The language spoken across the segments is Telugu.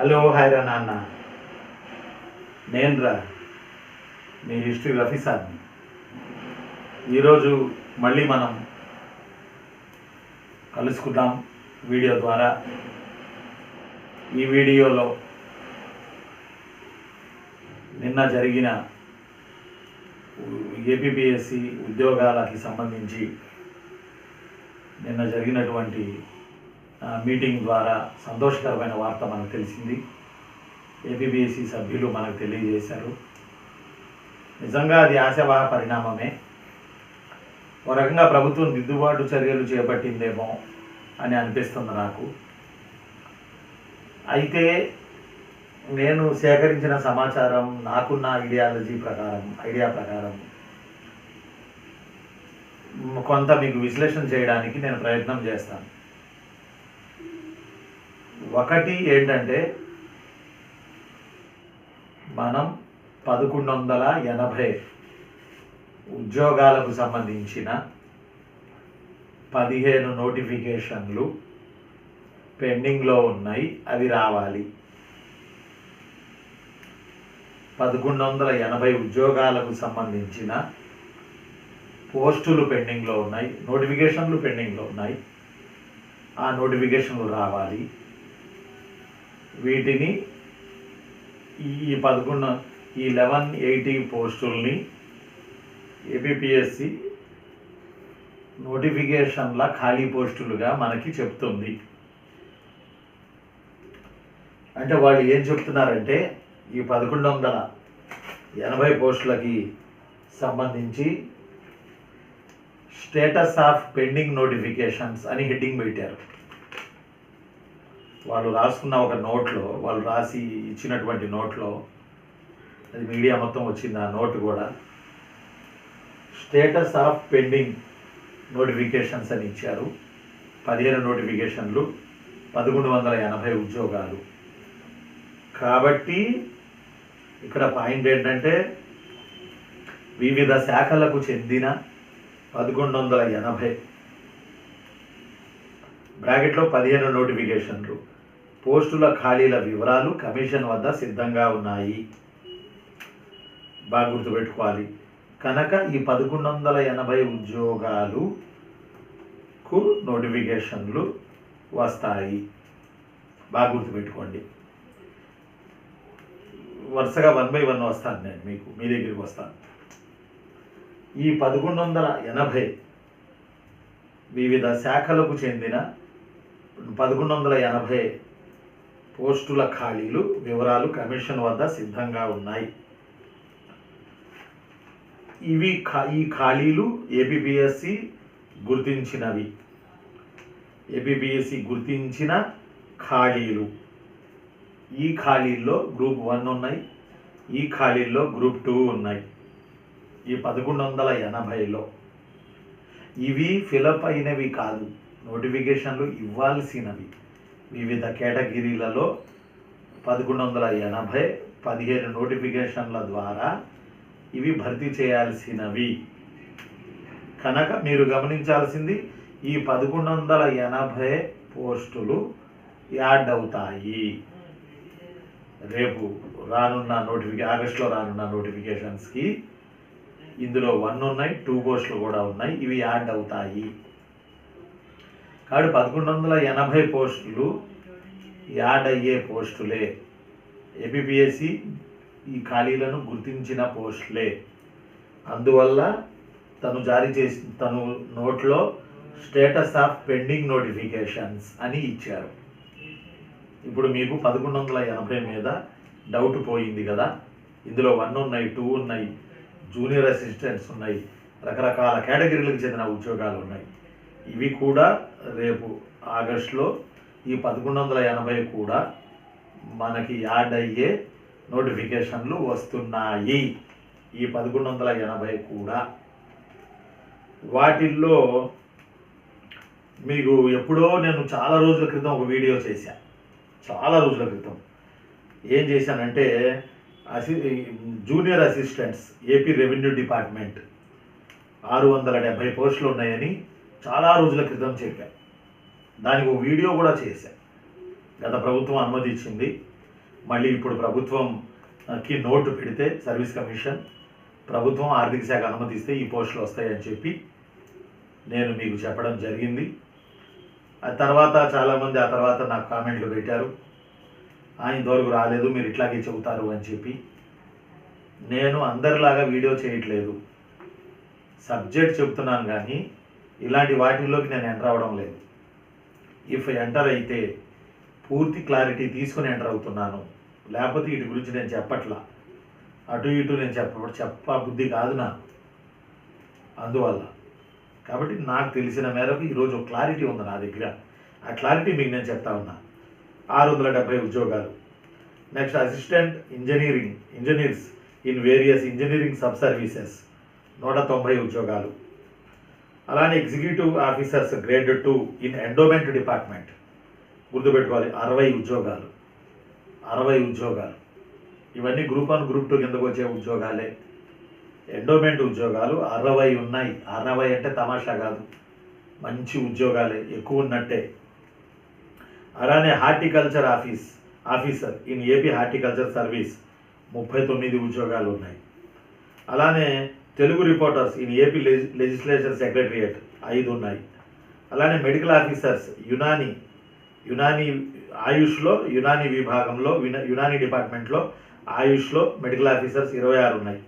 హలో హాయ్ రా నాన్న, నేను రా మీ హిస్టరీ రఫీ సార్ని. ఈరోజు మళ్ళీ మనం కలుసుకుందాం వీడియో ద్వారా. ఈ వీడియోలో నిన్న జరిగిన ఏపీపీఎస్సి ఉద్యోగాలకి సంబంధించి నిన్న జరిగినటువంటి మీటింగ్ ద్వారా సంతోషకరమైన వార్త మనకు తెలిసింది. ఏపీపీఎస్సి సభ్యులు మనకు తెలియజేశారు. నిజంగా అది ఆశావహ పరిణామమే. ఒక రకంగా ప్రభుత్వం దిద్దుబాటు చర్యలు చేపట్టిందేమో అని అనిపిస్తుంది నాకు. అయితే నేను సేకరించిన సమాచారం, నాకున్న ఐడియా ప్రకారం కొంత మీకు విశ్లేషణ చేయడానికి నేను ప్రయత్నం చేస్తాను. ఒకటి ఏంటంటే, మనం 1180 ఉద్యోగాలకు సంబంధించిన 15 నోటిఫికేషన్లు పెండింగ్లో ఉన్నాయి, అవి రావాలి. 1180 ఉద్యోగాలకు సంబంధించిన పోస్టులు పెండింగ్లో ఉన్నాయి, నోటిఫికేషన్లు పెండింగ్లో ఉన్నాయి. ఆ నోటిఫికేషన్లు రావాలి. వీటిని ఈ 1180 పోస్టుల్ని ఏపీపీఎస్సి నోటిఫికేషన్ల ఖాళీ పోస్టులుగా మనకి చెప్తుంది. అంటే వాళ్ళు ఏం చెప్తున్నారంటే, ఈ 1180 పోస్టులకి సంబంధించి స్టేటస్ ఆఫ్ పెండింగ్ నోటిఫికేషన్స్ అని హెడ్డింగ్ పెట్టారు. వాళ్ళు రాసుకున్న ఒక నోట్లో, వాళ్ళు రాసి ఇచ్చినటువంటి నోట్లో, అది మీడియా మొత్తం వచ్చింది ఆ నోట్ కూడా, స్టేటస్ ఆఫ్ పెండింగ్ నోటిఫికేషన్స్ అని ఇచ్చారు. 15 నోటిఫికేషన్లు, 1180 ఉద్యోగాలు. కాబట్టి ఇక్కడ పాయింట్ ఏంటంటే, వివిధ శాఖలకు చెందిన 1180 బ్రాకెట్లో 15 నోటిఫికేషన్లు, పోస్టుల ఖాళీల వివరాలు కమిషన్ వద్ద సిద్ధంగా ఉన్నాయి. బాగా గుర్తుపెట్టుకోవాలి. కనుక ఈ 1180 ఉద్యోగాలకు నోటిఫికేషన్లు వస్తాయి. బాగా గుర్తుపెట్టుకోండి. వరుసగా 1 by 1 వస్తాను, నేను మీ దగ్గరికి వస్తాను. ఈ 1180 వివిధ శాఖలకు చెందిన 1180 పోస్టుల ఖాళీలు వివరాలు కమిషన్ వద్ద సిద్ధంగా ఉన్నాయి. ఈ ఖాళీలు ఏపీపీఎస్సి గుర్తించినవి. ఏపీపీఎస్సి గుర్తించిన ఖాళీలు. ఈ ఖాళీల్లో గ్రూప్ 1 ఉన్నాయి, ఈ ఖాళీల్లో గ్రూప్ 2 ఉన్నాయి. ఈ 1180లో ఇవి ఫిలప్ అయినవి కాదు, నోటిఫికేషన్లు ఇవ్వాల్సినవి. వివిధ కేటగిరీలలో 1180 15 నోటిఫికేషన్ల ద్వారా ఇవి భర్తీ చేయాల్సినవి. కనుక మీరు గమనించాల్సింది, ఈ 1180 పోస్టులు యాడ్ అవుతాయి. రేపు రానున్న ఆగస్టులో రానున్న నోటిఫికేషన్స్కి ఇందులో 1 ఉన్నాయి, 2 పోస్టులు కూడా ఉన్నాయి, ఇవి యాడ్ అవుతాయి. కాబట్టి 1180 పోస్టులు యాడ్ అయ్యే పోస్టులే. ఏపీపీఎస్సి ఈ ఖాళీలను గుర్తించిన పోస్టులే. అందువల్ల తను నోట్లో స్టేటస్ ఆఫ్ పెండింగ్ నోటిఫికేషన్స్ అని ఇచ్చారు. ఇప్పుడు మీకు 1180 మీద డౌట్ పోయింది కదా. ఇందులో 1 ఉన్నాయి, 2 ఉన్నాయి, జూనియర్ అసిస్టెంట్స్ ఉన్నాయి, రకరకాల కేటగిరీలకు చెందిన ఉద్యోగాలు ఉన్నాయి. ఇవి కూడా రేపు ఆగస్టులో ఈ 1180 కూడా మనకి యాడ్ అయ్యే నోటిఫికేషన్లు వస్తున్నాయి. ఈ 1180 కూడా. వాటిల్లో మీకు ఎప్పుడో నేను చాలా రోజుల క్రితం ఒక వీడియో చేశాను. చాలా రోజుల క్రితం ఏం చేశానంటే, junior assistants AP revenue department 670 పోస్టులు ఉన్నాయని చాలా రోజుల క్రితం చెప్పాను. దానికి ఒక వీడియో కూడా చేశాను. గత ప్రభుత్వం అనుమతి ఇచ్చింది. మళ్ళీ ఇప్పుడు ప్రభుత్వంకి నోటు పెడితే సర్వీస్ కమిషన్, ప్రభుత్వం ఆర్థిక శాఖ అనుమతిస్తే ఈ పోస్టులు వస్తాయని చెప్పి నేను మీకు చెప్పడం జరిగింది. ఆ తర్వాత చాలామంది ఆ తర్వాత నాకు కామెంట్లు పెట్టారు, ఇంతవరకు రాలేదు, మీరు ఇట్లాగే చెబుతారు అని చెప్పి. నేను అందరిలాగా వీడియో చేయట్లేదు, సబ్జెక్ట్ చెప్తున్నాను, కానీ ఇలాంటి వాటిల్లోకి నేను ఎంటర్ అవ్వడం లేదు. ఇఫ్ ఎంటర్ అయితే పూర్తి క్లారిటీ తీసుకుని ఎంటర్ అవుతున్నాను, లేకపోతే వీటి గురించి నేను చెప్పట్లా, అటు ఇటు నేను చెప్ప బుద్ధి కాదు నాకు. అందువల్ల కాబట్టి నాకు తెలిసిన మేరకు ఈరోజు క్లారిటీ ఉంది నా దగ్గర, ఆ క్లారిటీ మీకు నేను చెప్తా ఉన్నా. 670 ఉద్యోగాలు. Next assistant engineers in various engineering sub services 190 ఉద్యోగాలు. అలానే executive officers grade 2 in endowment department, గుర్తుపెట్టుకోవాలి, 60 ఉద్యోగాలు. 60 ఉద్యోగాలు. ఇవన్నీ గ్రూప్ 1 గ్రూప్ 2 కిందకు వచ్చే ఉద్యోగాలే. ఎండోమెంట్ ఉద్యోగాలు 60 ఉన్నాయి. 60 అంటే తమాషా కాదు, మంచి ఉద్యోగాలే, ఎక్కువ ఉన్నట్టే. అలానే horticulture officer in AP horticulture service 39 ఉద్యోగాలు ఉన్నాయి. అలానే Telugu reporters in AP legislature secretariat 5 ఉన్నాయి. అలానే మెడికల్ ఆఫీసర్స్ యునాని ఆయుష్లో యునాని విభాగంలో యునాని డిపార్ట్మెంట్లో ఆయుష్లో మెడికల్ ఆఫీసర్స్ 26 ఉన్నాయి.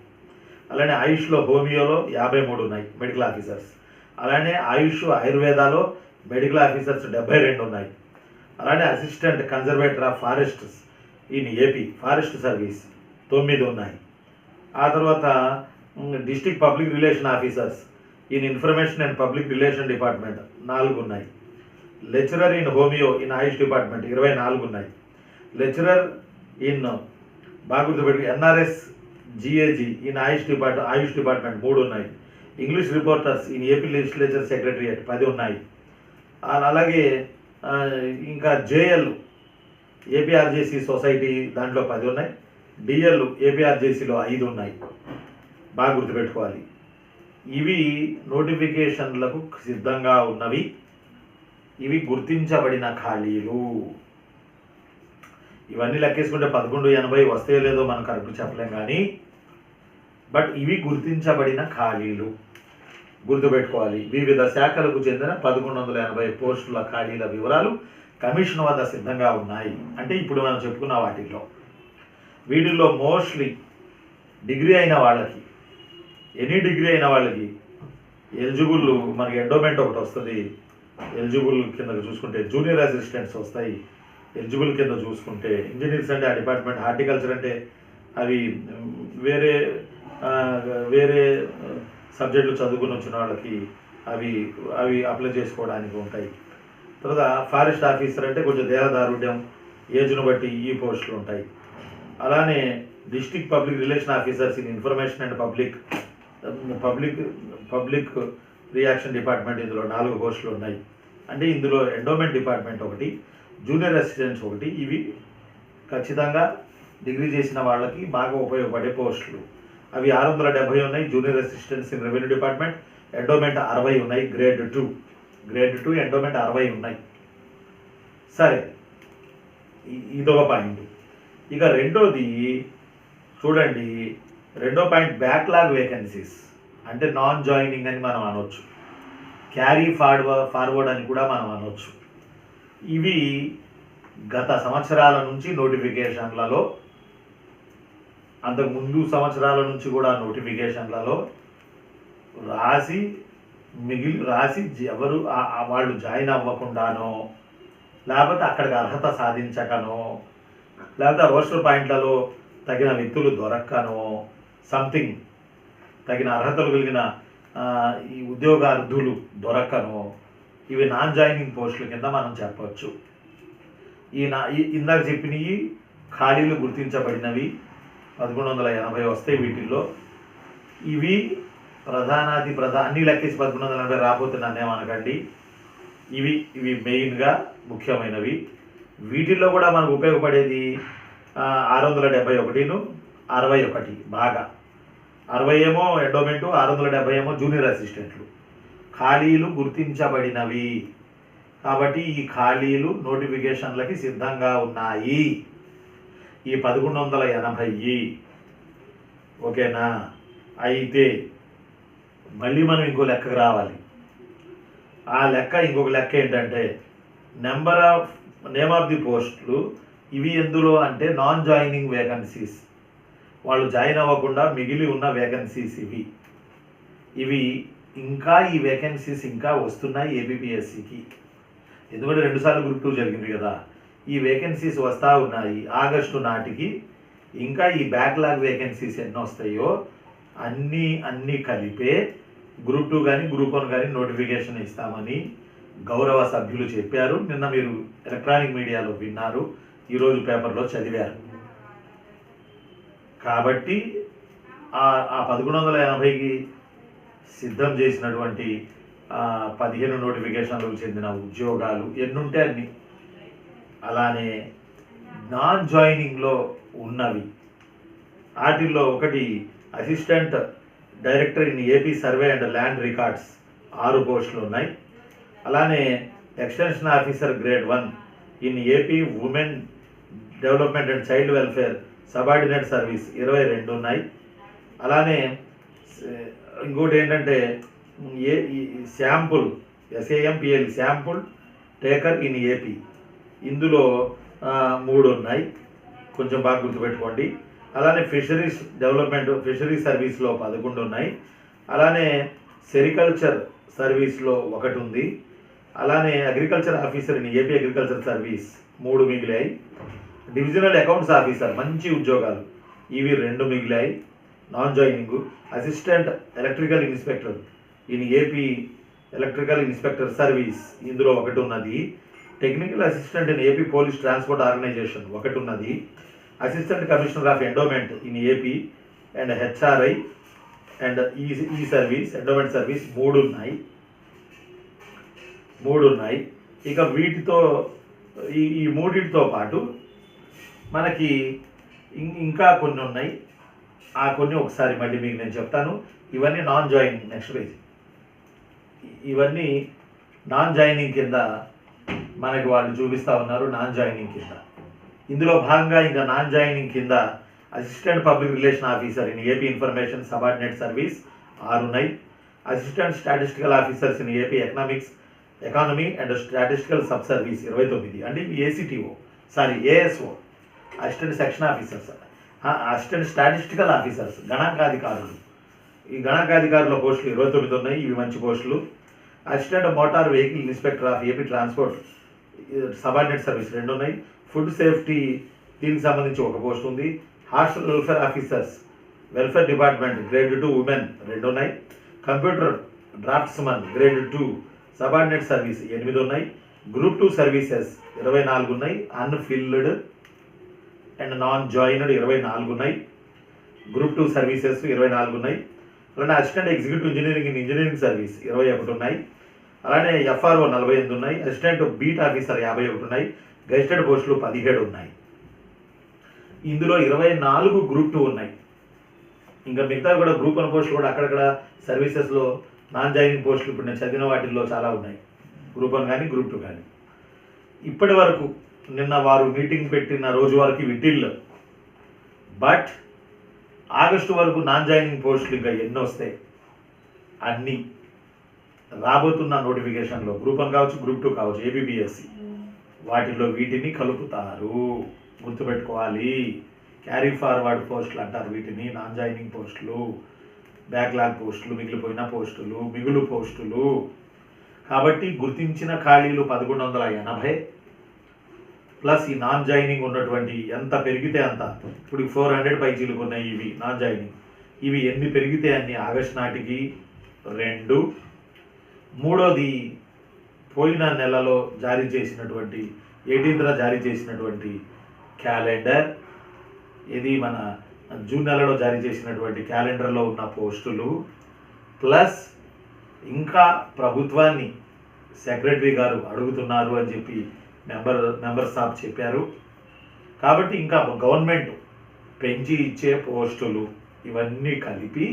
అలానే ఆయుష్లో హోమియోలో 53 ఉన్నాయి మెడికల్ ఆఫీసర్స్. అలానే ఆయుష్ ఆయుర్వేదాలో మెడికల్ ఆఫీసర్స్ 72 ఉన్నాయి. అలానే assistant conservator of forests in AP forest service 9 ఉన్నాయి. ఆ తర్వాత district public relation officers in information and public relation department 4 ఉన్నాయి. Lecturer in homeo in Ayush department 24 ఉన్నాయి. లెక్చరర్ ఇన్ బాగా గుర్తుపెట్టి ఎన్ఆర్ఎస్ జిఏజీ ఇన్ ఆయుష్ డిపార్ట్మెంట్ 3 ఉన్నాయి. English reporters in AP legislature secretariat 10 ఉన్నాయి. అలాగే ఇంకా జేఎల్ ఏపీఆర్జేసీ సొసైటీ దాంట్లో 10 ఉన్నాయి. డిఎల్ ఏపీఆర్జేసీలో 5 ఉన్నాయి. బాగా గుర్తుపెట్టుకోవాలి. ఇవి నోటిఫికేషన్లకు సిద్ధంగా ఉన్నవి, ఇవి గుర్తించబడిన ఖాళీలు. ఇవన్నీ లెక్కేసుకుంటే 1180 వస్తాయో లేదో మనం కరెక్ట్ చెప్పలేం, కానీ బట్ ఇవి గుర్తించబడిన ఖాళీలు, గుర్తుపెట్టుకోవాలి. వివిధ శాఖలకు చెందిన 1180 పోస్టుల ఖాళీల వివరాలు కమిషన్ వద్ద సిద్ధంగా ఉన్నాయి. అంటే ఇప్పుడు మనం చెప్పుకున్న వీటిల్లో మోస్ట్లీ డిగ్రీ అయిన వాళ్ళకి, ఎనీ డిగ్రీ అయిన వాళ్ళకి ఎలిజిబుల్, మనకి ఎండోమెంట్ ఒకటి వస్తుంది, ఎలిజిబుల్ కిందకు చూసుకుంటే జూనియర్ అసిస్టెంట్స్ వస్తాయి. ఎలిజిబుల్ కింద చూసుకుంటే ఇంజనీర్స్ అంటే ఆ డిపార్ట్మెంట్, హార్టికల్చర్ అంటే అవి వేరే వేరే సబ్జెక్టులు చదువుకుని వచ్చిన వాళ్ళకి అవి అప్లై చేసుకోవడానికి ఉంటాయి. తర్వాత ఫారెస్ట్ ఆఫీసర్ అంటే కొంచెం దేహదారుఢ్యం, ఏజ్ను బట్టి ఈ పోస్టులు ఉంటాయి. అలానే district public relation officers in information and public reaction department, ఇందులో 4 పోస్టులు ఉన్నాయి. అంటే ఇందులో ఎండోమెంట్ డిపార్ట్మెంట్ ఒకటి, జూనియర్ అసిస్టెంట్స్ ఒకటి. ఇవి ఖచ్చితంగా డిగ్రీ చేసిన వాళ్ళకి బాగా ఉపయోగపడే పోస్టులు. అవి 670 ఉన్నాయి. Junior assistants in revenue department endowment 60 ఉన్నాయి. గ్రేడ్ 2 ఎండోమెంట్ 60 ఉన్నాయి. సరే, ఇదొక పాయింట్. ఇక రెండోది చూడండి, రెండో పాయింట్ బ్యాక్లాగ్ వేకెన్సీస్, అంటే నాన్ జాయినింగ్ అని మనం అనొచ్చు, క్యారీ ఫార్వర్డ్ అని కూడా మనం అనొచ్చు. ఇవి గత సంవత్సరాల నుంచి నోటిఫికేషన్లలో, అంతకుముందు సంవత్సరాల నుంచి కూడా నోటిఫికేషన్లలో రాసి ఎవరు వాళ్ళు జాయిన్ అవ్వకుండానో, లేకపోతే అక్కడికి అర్హత సాధించకనో, లేకపోతే రోస్టర్ పాయింట్లలో తగిన వ్యక్తులు దొరక్కనో, సంథింగ్ తగిన అర్హతలు కలిగిన ఈ ఉద్యోగార్థులు దొరక్కనో, ఇవి నాన్ జాయినింగ్ పోస్టుల కింద మనం చెప్పవచ్చు. ఇందాక చెప్పినవి ఖాళీలు గుర్తించబడినవి 1180 వస్తాయి. వీటిల్లో ఇవి అన్ని లెక్కేసి 1180 రాకపోతే నన్నేమనకండి. ఇవి మెయిన్గా ముఖ్యమైనవి. వీటిల్లో కూడా మనకు ఉపయోగపడేది 671, 61 బాగా, 60 ఏమో ఎండోమెంటు, 670 ఏమో జూనియర్ అసిస్టెంట్లు. ఖాళీలు గుర్తించబడినవి కాబట్టి ఈ ఖాళీలు నోటిఫికేషన్లకి సిద్ధంగా ఉన్నాయి. ఈ 1180. ఓకేనా? అయితే మళ్ళీ మనం ఇంకో లెక్కకు రావాలి. ఆ లెక్క ఇంకొక లెక్క ఏంటంటే నేమ్ ఆఫ్ ది పోస్టులు. ఇవి ఎందులో అంటే నాన్ జాయినింగ్ వేకెన్సీస్, వాళ్ళు జాయిన్ అవ్వకుండా మిగిలి ఉన్న వేకెన్సీస్ ఇవి ఇంకా ఈ వేకెన్సీస్ ఇంకా వస్తున్నాయి ఏపీపీఎస్సికి. ఎందుకంటే 2 సార్లు గ్రూప్ 2 జరిగింది కదా. ఈ వేకెన్సీస్ వస్తూ ఉన్నాయి. ఆగస్టు నాటికి ఇంకా ఈ బ్యాక్లాగ్ వేకెన్సీస్ ఎన్ని వస్తాయో అన్నీ కలిపే గ్రూప్ 2 కానీ గ్రూప్ 1 కానీ నోటిఫికేషన్ ఇస్తామని గౌరవ సభ్యులు చెప్పారు. నిన్న మీరు ఎలక్ట్రానిక్ మీడియాలో విన్నారు, ఈరోజు పేపర్లో చదివారు. కాబట్టి ఆ 1180కి సిద్ధం చేసినటువంటి 15 నోటిఫికేషన్లకు చెందిన ఉద్యోగాలు ఎన్నుంటే అన్ని, అలానే నాన్ జాయినింగ్లో ఉన్నవి వాటిల్లో ఒకటి assistant director in AP survey and land records 6 పోస్టులు ఉన్నాయి. అలానే extension officer grade 1 in AP women development and child welfare subordinate service 22 ఉన్నాయి. అలానే ఇంకోటి ఏంటంటే sample SAMPL sample taker in AP, ఇందులో 3 ఉన్నాయి, కొంచెం బాగా గుర్తుపెట్టుకోండి. అలానే ఫిషరీస్ డెవలప్మెంట్ ఫిషరీస్ సర్వీస్లో 11 ఉన్నాయి. అలానే సెరికల్చర్ సర్వీస్లో 1 ఉంది. అలానే agriculture officer in AP agriculture service 3 మిగిలాయి. డివిజనల్ అకౌంట్స్ ఆఫీసర్ మంచి ఉద్యోగాలు ఇవి 2 మిగిలాయి non joining. Assistant electrical inspector in AP electrical inspector service ఇందులో 1 ఉన్నది. Technical assistant in AP police transport organisation 1 ఉన్నది. Assistant commissioner of endowment in AP and HRI and ఈ సర్వీస్ ఎండోమెంట్ సర్వీస్ 3 ఉన్నాయి. ఇక వీటితో ఈ మూడింటితో పాటు మనకి ఇంకా కొన్ని ఉన్నాయి. ఆ కొన్ని ఒకసారి మళ్ళీ మీకు నేను చెప్తాను. ఇవన్నీ నాన్ జాయినింగ్. Next page. ఇవన్నీ నాన్ జాయినింగ్ కింద మనకి వాళ్ళు చూపిస్తూ ఉన్నారు. నాన్ జాయినింగ్ కింద ఇందులో భాగంగా ఇంకా నాన్ జాయినింగ్ కింద assistant public relation officer in AP information subordinate service 6 ఉన్నాయి. Assistant statistical officers in AP economy and statistical sub service 29. అంటే ASO assistant section officers, assistant statistical officers గణాంకాధికారులు. ఈ గణాంకాధికారుల పోస్టులు 29 ఉన్నాయి. ఇవి మంచి పోస్టులు. Assistant motor vehicle inspector of AP transport subordinate service 2 ఉన్నాయి. ఫుడ్ సేఫ్టీ దీనికి సంబంధించి 1 పోస్ట్ ఉంది. Hostel welfare officers welfare department grade 2 women 2 ఉన్నాయి. కంప్యూటర్ డ్రాఫ్ట్స్మన్ గ్రేడ్ 2 సబార్డినేట్ సర్వీస్ 8 ఉన్నాయి. గ్రూప్ 2 సర్వీసెస్ 24 ఉన్నాయి. అన్ఫిల్డ్ అండ్ నాన్ జాయిన్డ్ 24 ఉన్నాయి. గ్రూప్ 2 సర్వీసెస్ 24 ఉన్నాయి. అలానే assistant executive engineering in engineering service 21 ఉన్నాయి. అలానే FRO 48 ఉన్నాయి. అసిస్టెంట్ బీట్ ఆఫీసర్ 51 ఉన్నాయి. గెజిటెడ్ పోస్టులు 17 ఉన్నాయి. ఇందులో 24 గ్రూప్ 2 ఉన్నాయి. ఇంకా మిగతా కూడా గ్రూప్ 1 పోస్టులు కూడా అక్కడక్కడ సర్వీసెస్లో నాన్ జాయినింగ్ పోస్టులు ఇప్పుడు నేను చదివిన వాటిల్లో చాలా ఉన్నాయి. గ్రూప్ 1 కానీ గ్రూప్ 2 కానీ. ఇప్పటి వరకు నిన్న వారు మీటింగ్ పెట్టిన రోజు వరకు విటిల్. బట్ ఆగస్టు వరకు నాన్ జాయినింగ్ పోస్టులు ఇంకా ఎన్ని వస్తాయి అన్నీ రాబోతున్న నోటిఫికేషన్లో గ్రూప్ 1 కావచ్చు గ్రూప్ 2 కావచ్చు ఏపీపీఎస్సి వాటిలో వీటిని కలుపుతారు. గుర్తుపెట్టుకోవాలి. క్యారీ ఫార్వర్డ్ పోస్టులు అంటారు వీటిని. నాన్ జాయినింగ్ పోస్టులు, బ్యాక్లాగ్ పోస్టులు, మిగిలిపోయిన పోస్టులు, మిగులు పోస్టులు. కాబట్టి గుర్తించిన ఖాళీలు 1180 ప్లస్ ఈ నాన్ జాయినింగ్ ఉన్నటువంటి ఎంత పెరిగితే అంత. ఇప్పుడు 400 పైచీలకు ఉన్నాయి ఇవి నాన్ జాయినింగ్. ఇవి ఎన్ని పెరిగితే అన్ని ఆగస్టు నాటికి 2. మూడోది పోయిన నెలలో జారీ చేసినటువంటి 18న జారీ చేసినటువంటి క్యాలెండర్, ఇది మన జూన్ నెలలో జారీ చేసినటువంటి క్యాలెండర్లో ఉన్న పోస్టులు ప్లస్ ఇంకా ప్రభుత్వాన్ని సెక్రటరీ గారు అడుగుతున్నారు అని చెప్పి మెంబర్స్ ఆఫ్ చెప్పారు. కాబట్టి ఇంకా గవర్నమెంట్ పెంచి ఇచ్చే పోస్టులు ఇవన్నీ కలిపి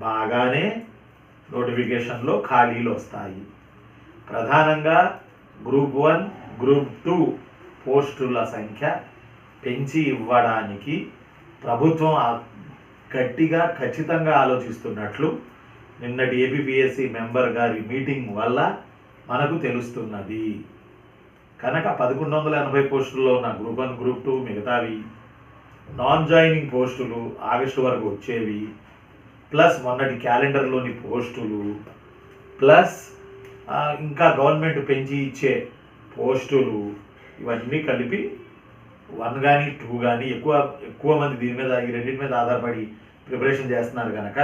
బాగానే నోటిఫికేషన్లో ఖాళీలు వస్తాయి. ప్రధానంగా గ్రూప్ 1 గ్రూప్ 2 పోస్టుల సంఖ్య పెంచి ఇవ్వడానికి ప్రభుత్వం గట్టిగా ఖచ్చితంగా ఆలోచిస్తున్నట్లు నిన్నటి ఏపీపీఎస్సీ మెంబర్ గారి మీటింగ్ వల్ల మనకు తెలుస్తున్నది. కనుక 1180 పోస్టుల్లో ఉన్న గ్రూప్ 1 గ్రూప్ 2 మిగతావి, నాన్ జాయినింగ్ పోస్టులు ఆగస్టు వరకు వచ్చేవి, ప్లస్ మొన్నటి క్యాలెండర్లోని పోస్టులు, ప్లస్ ఇంకా గవర్నమెంట్ పెంచి ఇచ్చే పోస్టులు, ఇవన్నీ కలిపి 1 కానీ 2 కానీ ఎక్కువ మంది దీని మీద ఈ రెండింటి మీద ఆధారపడి ప్రిపరేషన్ చేస్తున్నారు కనుక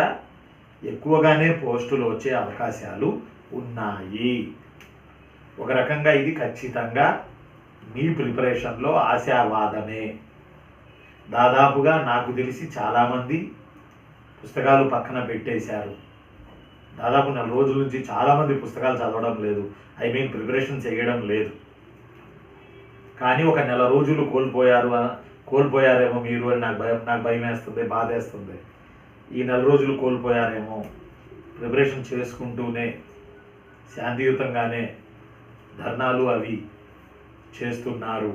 ఎక్కువగానే పోస్టులు వచ్చే అవకాశాలు ఉన్నాయి. ఒక రకంగా ఇది ఖచ్చితంగా మీ ప్రిపరేషన్లో ఆశావాదమే. దాదాపుగా నాకు తెలిసి చాలామంది పుస్తకాలు పక్కన పెట్టేశారు. దాదాపు 4 రోజుల నుంచి చాలామంది పుస్తకాలు చదవడం లేదు, ప్రిపరేషన్ చేయడం లేదు. కానీ ఒక 1 నెల రోజులు కోల్పోయారేమో మీరు అని నాకు భయం వేస్తుంది, బాధ వేస్తుంది. ఈ 1 నెల రోజులు కోల్పోయారేమో, ప్రిపరేషన్ చేసుకుంటూనే శాంతియుతంగానే ధర్నాలు అవి చేస్తున్నారు,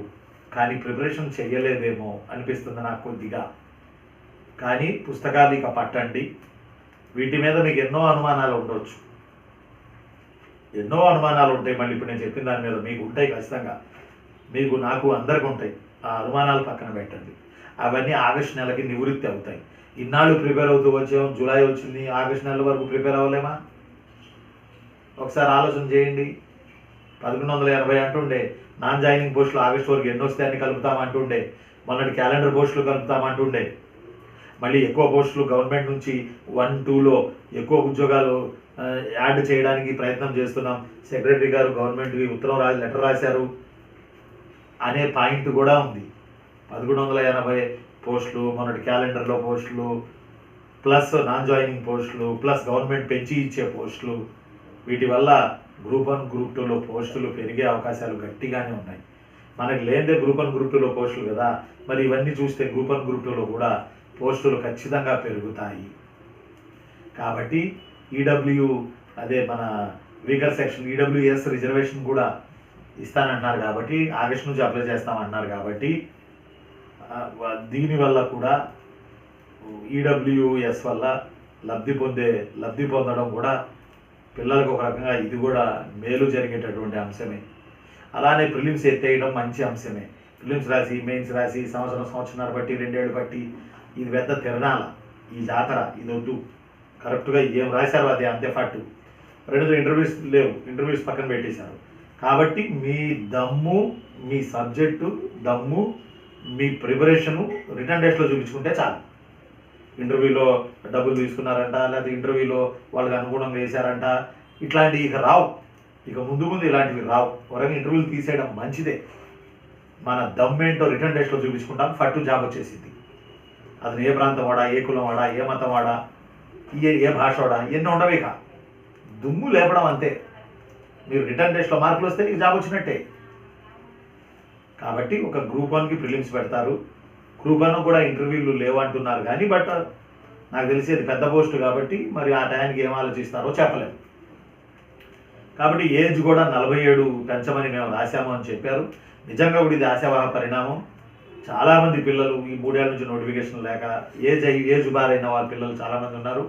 కానీ ప్రిపరేషన్ చేయలేదేమో అనిపిస్తుంది నాకు కొద్దిగా. కానీ పుస్తకాలు ఇక పట్టండి. వీటి మీద మీకు ఎన్నో అనుమానాలు ఉండొచ్చు, ఎన్నో అనుమానాలు ఉంటాయి. మళ్ళీ ఇప్పుడు నేను చెప్పిన దాని మీద మీకు ఉంటాయి, ఖచ్చితంగా మీకు, నాకు, అందరికి ఉంటాయి. ఆ అనుమానాలు పక్కన పెట్టండి. అవన్నీ ఆగస్టు నెలకి నివృత్తి అవుతాయి. ఇన్నాళ్ళు ప్రిపేర్ అవుతూ వచ్చాం, జూలై వచ్చింది, ఆగస్టు నెల వరకు ప్రిపేర్ అవ్వలేమా? ఒకసారి ఆలోచన చేయండి. 1180 అంటుండే, నాన్ జాయినింగ్ పోస్టులు ఆగస్టు వరకు ఎన్ని వస్తే అన్ని కలుపుతామంటుండే, మొన్నటి క్యాలెండర్ పోస్టులు కలుపుతామంటుండే, మళ్ళీ ఎక్కువ పోస్టులు గవర్నమెంట్ నుంచి 1, 2లో ఎక్కువ ఉద్యోగాలు యాడ్ చేయడానికి ప్రయత్నం చేస్తున్నాం, సెక్రటరీ గారు గవర్నమెంట్కి లెటర్ రాశారు అనే పాయింట్ కూడా ఉంది. 1180 పోస్టులు, మొన్నటి క్యాలెండర్లో పోస్టులు, ప్లస్ నాన్ జాయినింగ్ పోస్టులు, ప్లస్ గవర్నమెంట్ పెంచి ఇచ్చే పోస్టులు, వీటి వల్ల గ్రూప్ 1 గ్రూప్ 2లో పోస్టులు పెరిగే అవకాశాలు గట్టిగానే ఉన్నాయి. మనకి లేదే గ్రూప్ 1 గ్రూప్ 2లో పోస్టులు కదా, మరి ఇవన్నీ చూస్తే గ్రూప్ 1 గ్రూప్ 2లో కూడా పోస్టులు ఖచ్చితంగా పెరుగుతాయి. కాబట్టి అదే మన వీకర్ సెక్షన్ ఈడబ్ల్యూఎస్ రిజర్వేషన్ కూడా ఇస్తానంటున్నారు కాబట్టి, ఆగస్టు నుంచి అప్లై చేస్తామంటున్నారు కాబట్టి, దీనివల్ల కూడా ఈడబ్ల్యూఎస్ వల్ల లబ్ధి పొందడం కూడా పిల్లలకు ఒక రకంగా ఇది కూడా మేలు జరిగేటటువంటి అంశమే. అలానే ప్రిలిమ్స్ ఎత్తేయడం మంచి అంశమే. ప్రిలిమ్స్ రాసి మెయిన్స్ రాసి సంవత్సరంన్నర బట్టి 2 ఏళ్ళు బట్టి ఇది పెద్ద తిరణాల, ఈ జాతర, ఇది వద్దు. కరెక్ట్గా ఏం రాశారు అది అంతే ఫాటు. 2 ఇంటర్వ్యూస్ లేవు, ఇంటర్వ్యూస్ పక్కన పెట్టేశారు. కాబట్టి మీ దమ్ము, మీ సబ్జెక్టు దమ్ము, మీ ప్రిపరేషను రిటర్న్ డేట్లో చూపించుకుంటే చాలు. ఇంటర్వ్యూలో డబ్బులు తీసుకున్నారంట, లేకపోతే ఇంటర్వ్యూలో వాళ్ళకి అనుగుణంగా వేశారంట, ఇట్లాంటివి ఇక రావు. ఇక ముందు ఇలాంటివి రావు. వరంగా ఇంటర్వ్యూలు తీసేయడం మంచిదే. మన దమ్మేంటో రిటర్న్ డేట్లో చూపించుకుంటాం, ఫట్టు జాబ్ వచ్చేసింది. అతను ఏ ప్రాంతం వాడా, ఏ కులం వాడా, ఏ మతం వాడా, ఏ భాష వాడా, ఇవన్నీ ఉండవే. దుమ్ము లేపడం అంతే. మీరు రిటర్న్ టెస్ట్లో మార్కులు వస్తే నీకు జాబ్ వచ్చినట్టే. కాబట్టి ఒక గ్రూప్ 1కి ప్రిలిమ్స్ పెడతారు, గ్రూప్ 1 కూడా ఇంటర్వ్యూలు లేవంటున్నారు. కానీ బట్ నాకు తెలిసి అది పెద్ద పోస్టు కాబట్టి మరి ఆ టైంకి ఏం ఆలోచిస్తారో చెప్పలేము. కాబట్టి ఏజ్ కూడా 47 పెంచమని మేము రాశాము అని చెప్పారు. నిజంగా కూడా ఇది ఆశావాహ పరిణామం. చాలామంది పిల్లలు ఈ 3 ఏళ్ళ నుంచి నోటిఫికేషన్ లేక ఏజ్ బారైన వాళ్ళ పిల్లలు చాలామంది ఉన్నారు.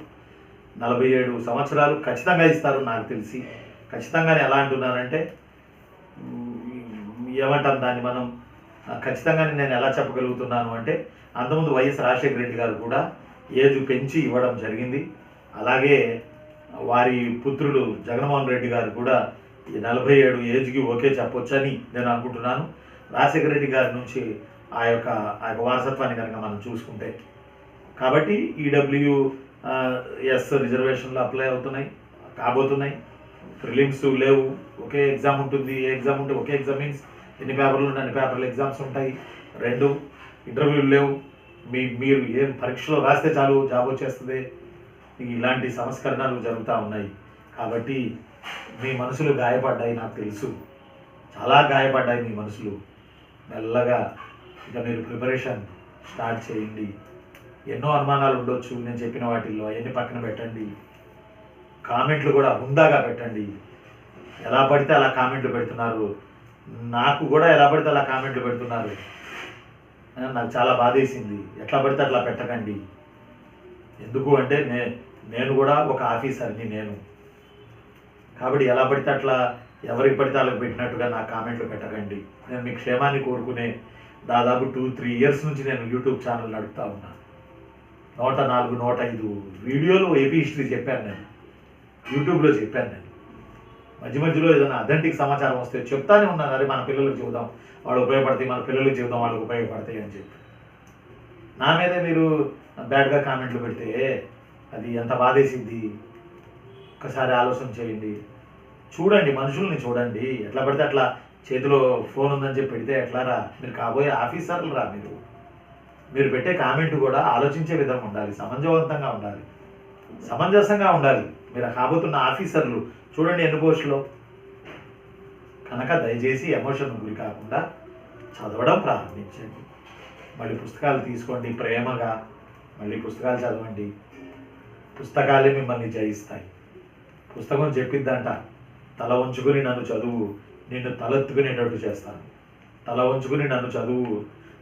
47 సంవత్సరాలు ఖచ్చితంగా ఇస్తారు నాకు తెలిసి. ఖచ్చితంగానే ఎలా అంటున్నానంటే, ఏమంటాం దాన్ని మనం, ఖచ్చితంగానే నేను ఎలా చెప్పగలుగుతున్నాను అంటే, అంతకుముందు వైఎస్ రాజశేఖర రెడ్డి గారు కూడా ఏజ్ పెంచి ఇవ్వడం జరిగింది. అలాగే వారి పుత్రుడు జగన్మోహన్ రెడ్డి గారు కూడా ఈ 47 ఏజ్కి ఓకే చెప్పొచ్చని నేను అనుకుంటున్నాను. రాజశేఖర రెడ్డి గారి నుంచి ఆ యొక్క వారసత్వాన్ని కనుక మనం చూసుకుంటే. కాబట్టి ఈడబ్ల్యూఎస్ రిజర్వేషన్లు అప్లై కాబోతున్నాయి. ప్రిలిమ్స్ లేవు, ఒకే ఎగ్జామ్ ఉంటుంది. ఏ ఎగ్జామ్ ఉంటే ఒకే ఎగ్జామ్ మీన్స్ ఎన్ని పేపర్లు ఉంటే అన్ని పేపర్లు ఎగ్జామ్స్ ఉంటాయి. 2 ఇంటర్వ్యూలు లేవు. మీరు ఏం పరీక్షలో రాస్తే చాలు జాబ్ వచ్చేస్తుంది. ఇలాంటి సంస్కరణలు జరుగుతూ ఉన్నాయి. కాబట్టి మీ మనసులు గాయపడ్డాయి, నాకు తెలుసు, చాలా గాయపడ్డాయి మీ మనసులు. మెల్లగా ఇక మీరు ప్రిపరేషన్ స్టార్ట్ చేయండి. ఎన్నో అనుమానాలు ఉండొచ్చు నేను చెప్పిన వాటిల్లో, అవన్నీ పక్కన పెట్టండి. కామెంట్లు కూడా హుందాగా పెట్టండి. ఎలా పడితే అలా కామెంట్లు పెడుతున్నారు, నాకు కూడా ఎలా పడితే అలా కామెంట్లు పెడుతున్నారు. నాకు చాలా బాధేసింది. ఎట్లా పడితే అట్లా పెట్టకండి. ఎందుకు అంటే నేను కూడా ఒక ఆఫీసర్ని నేను. కాబట్టి ఎలా పడితే అట్లా ఎవరికి పడితే వాళ్ళకి పెట్టినట్టుగా నా కామెంట్లు పెట్టకండి. నేను మీ క్షేమాన్ని కోరుకునే దాదాపు 2-3 ఇయర్స్ నుంచి నేను యూట్యూబ్ ఛానల్ నడుపుతా ఉన్నా. 104, 105 వీడియోలు ఏపీ హిస్టరీ చెప్పాను నేను. యూట్యూబ్లో చెప్పాను నేను. మధ్యలో ఏదైనా అథెంటిక్ సమాచారం వస్తే చెప్తానే ఉన్నాను. అరే మన పిల్లలకు చెబుదాం, వాళ్ళు ఉపయోగపడతాయి, మన పిల్లలకు చెబుదాం, వాళ్ళకి ఉపయోగపడతాయి అని చెప్పి. నా మీదే మీరు బ్యాడ్గా కామెంట్లు పెడితే అది ఎంత బాధేసింది. ఒకసారి ఆలోచన చేయండి. చూడండి, మనుషుల్ని చూడండి. ఎట్లా పడితే అట్లా చేతిలో ఫోన్ ఉందని చెప్పి పెడితే ఎట్లారా? మీరు కాబోయే ఆఫీసర్లు రా. మీరు పెట్టే కామెంట్ కూడా ఆలోచించే విధంగా ఉండాలి, సమంజసంగా ఉండాలి, సమంజసంగా ఉండాలి. మీరు కాబోతున్న ఆఫీసర్లు చూడండి ఎన్ని పోస్టులో. కనుక దయచేసి ఎమోషన్ గురి కాకుండా చదవడం ప్రారంభించండి. మళ్ళీ పుస్తకాలు తీసుకోండి ప్రేమగా, మళ్ళీ పుస్తకాలు చదవండి. పుస్తకాలే మిమ్మల్ని జయిస్తాయి. పుస్తకం చెప్పిద్దంట, తల ఉంచుకుని నన్ను చదువు, నిన్ను తలెత్తుకునేటట్టు చేస్తాను. తల ఉంచుకుని నన్ను చదువు,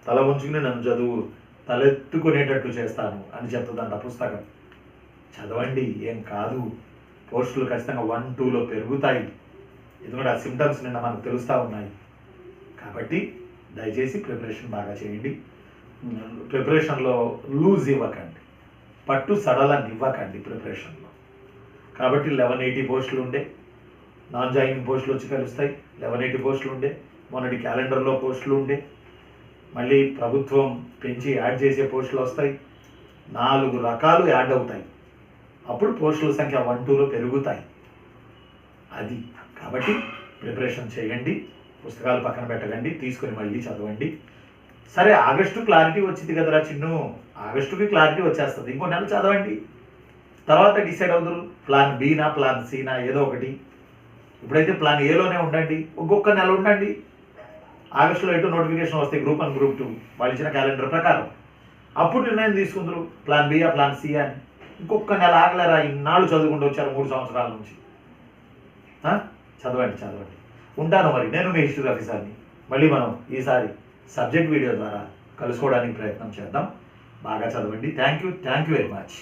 తల ఉంచుకుని నన్ను చదువు, తలెత్తుకునేటట్టు చేస్తాను అని చెప్తుందంట పుస్తకం. చదవండి, ఏం కాదు. పోస్టులు ఖచ్చితంగా 1-2లో పెరుగుతాయి. ఎందుకంటే ఆ సిమ్టమ్స్ నిన్న మనకు తెలుస్తూ ఉన్నాయి. కాబట్టి దయచేసి ప్రిపరేషన్ బాగా చేయండి. ప్రిపరేషన్లో లూజ్ ఇవ్వకండి, పట్టు సడలనివ్వకండి ప్రిపరేషన్లో. కాబట్టి 1180 పోస్టులు ఉండే, నాన్ జాయినింగ్ పోస్టులు వచ్చి కలుస్తాయి. 1180 పోస్టులు ఉండే, మొన్నటి క్యాలెండర్లో పోస్టులు ఉండే, మళ్ళీ ప్రభుత్వం పెంచి యాడ్ చేసే పోస్టులు వస్తాయి. 4 రకాలు యాడ్ అవుతాయి. అప్పుడు పోస్టుల సంఖ్య 1-2లో పెరుగుతాయి. అది కాబట్టి ప్రిపరేషన్ చేయండి. పుస్తకాలు పక్కన పెట్టకండి, తీసుకొని మళ్ళీ చదవండి. సరే, ఆగస్టు క్లారిటీ వచ్చింది కదరా చిన్ను, ఆగస్టుకి క్లారిటీ వచ్చేస్తుంది. ఇంకో నెల చదవండి, తర్వాత డిసైడ్ అవుతారు. ప్లాన్ బీనా, ప్లాన్ సీనా, ఏదో ఒకటి. ఇప్పుడైతే ప్లాన్ ఏలోనే ఉండండి, ఒక్కొక్క నెల ఉండండి. ఆగస్టులో ఎటు నోటిఫికేషన్ వస్తాయి, గ్రూప్ 1, గ్రూప్ 2 వాళ్ళు ఇచ్చిన క్యాలెండర్ ప్రకారం. అప్పుడు నిర్ణయం తీసుకుందరు, ప్లాన్ బియా, ప్లాన్ సి అని. ఇంకొక నెల ఆగలేరా? ఇన్నాళ్ళు చదువుకుంటూ వచ్చారు 3 సంవత్సరాల నుంచి. చదవండి. ఉంటాను మరి. నేను మీ హిస్టరీ ఆఫీసర్ని. మళ్ళీ మనం ఈసారి సబ్జెక్ట్ వీడియో ద్వారా కలుసుకోవడానికి ప్రయత్నం చేద్దాం. బాగా చదవండి. Thank you very much.